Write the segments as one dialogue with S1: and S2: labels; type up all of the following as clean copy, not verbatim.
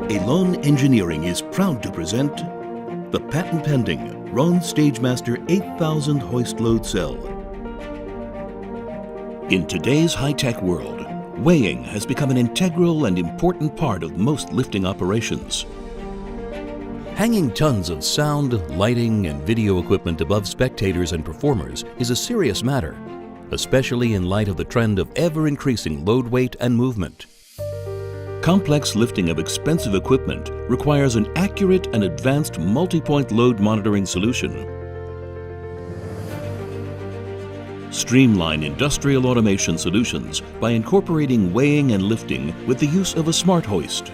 S1: Eilon Engineering is proud to present the patent-pending Ron StageMaster 8000 hoist load cell. In today's high-tech world, weighing has become an integral and important part of most lifting operations. Hanging tons of sound, lighting, and video equipment above spectators and performers is a serious matter, especially in light of the trend of ever-increasing load weight and movement. Complex lifting of expensive equipment requires an accurate and advanced multi-point load monitoring solution. Streamline industrial automation solutions by incorporating weighing and lifting with the use of a smart hoist.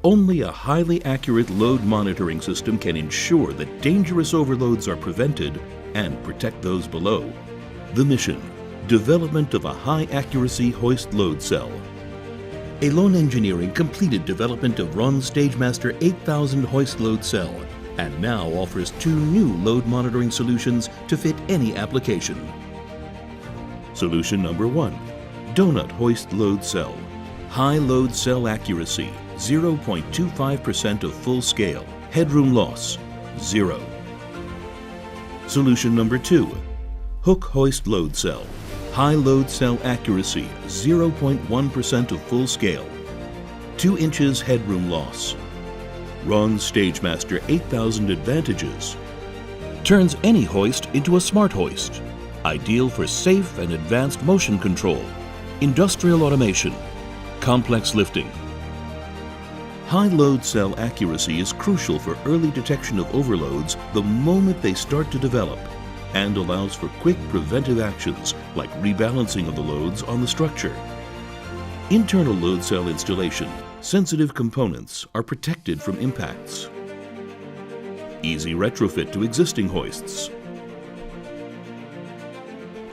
S1: Only a highly accurate load monitoring system can ensure that dangerous overloads are prevented and protect those below. The mission: development of a high-accuracy hoist load cell. Eilon Engineering completed development of Ron StageMaster 8000 hoist load cell and now offers 2 new load monitoring solutions to fit any application. Solution number 1, Donut Hoist Load Cell. High load cell accuracy, 0.25% of full scale. Headroom loss, 0. Solution number 2, Hook Hoist Load Cell. High load cell accuracy, 0.1% of full scale. 2 inches headroom loss. Ron StageMaster 8000 advantages. Turns any hoist into a smart hoist. Ideal for safe and advanced motion control, industrial automation, complex lifting. High load cell accuracy is crucial for early detection of overloads the moment they start to develop, and allows for quick preventive actions like rebalancing of the loads on the structure. Internal load cell installation, sensitive components are protected from impacts. Easy retrofit to existing hoists.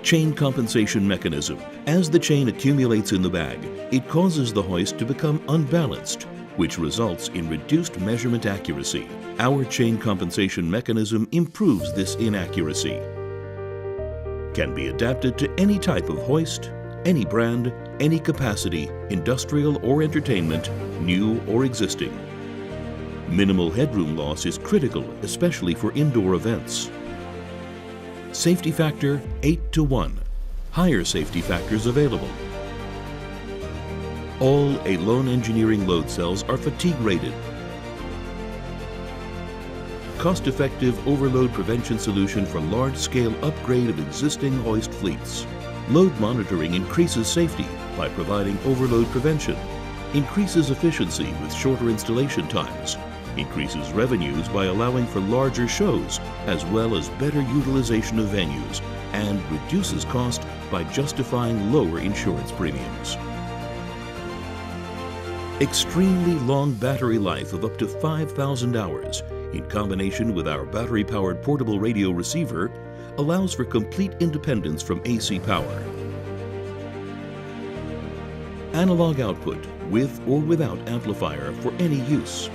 S1: Chain compensation mechanism. As the chain accumulates in the bag, it causes the hoist to become unbalanced, which results in reduced measurement accuracy. Our chain compensation mechanism improves this inaccuracy. Can be adapted to any type of hoist, any brand, any capacity, industrial or entertainment, new or existing. Minimal headroom loss is critical, especially for indoor events. Safety factor 8:1. Higher safety factors available. All Eilon Engineering load cells are fatigue rated. Cost-effective overload prevention solution for large-scale upgrade of existing hoist fleets. Load monitoring increases safety by providing overload prevention, increases efficiency with shorter installation times, increases revenues by allowing for larger shows as well as better utilization of venues, and reduces cost by justifying lower insurance premiums. Extremely long battery life of up to 5,000 hours in combination with our battery-powered portable radio receiver allows for complete independence from AC power. Analog output with or without amplifier for any use.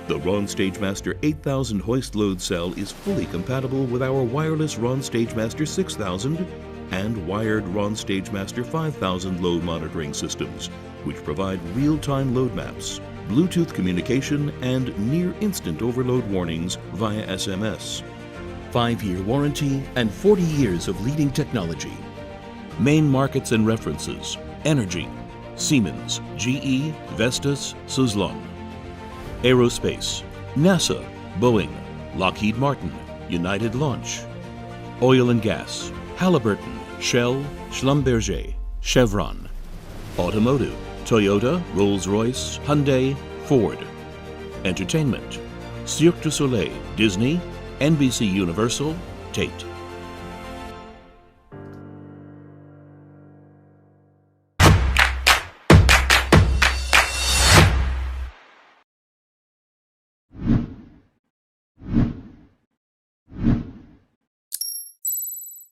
S1: The Ron StageMaster 8000 hoist load cell is fully compatible with our wireless Ron StageMaster 6000 and wired Ron StageMaster 5000 load monitoring systems, which provide real-time load maps, Bluetooth communication, and near-instant overload warnings via SMS. 5-year warranty and 40 years of leading technology. Main markets and references: Energy, Siemens, GE, Vestas, Suzlon. Aerospace: NASA, Boeing, Lockheed Martin, United Launch. Oil and gas: Halliburton, Shell, Schlumberger, Chevron. Automotive: Toyota, Rolls-Royce, Hyundai, Ford. Entertainment: Cirque du Soleil, Disney, NBC Universal, Tate.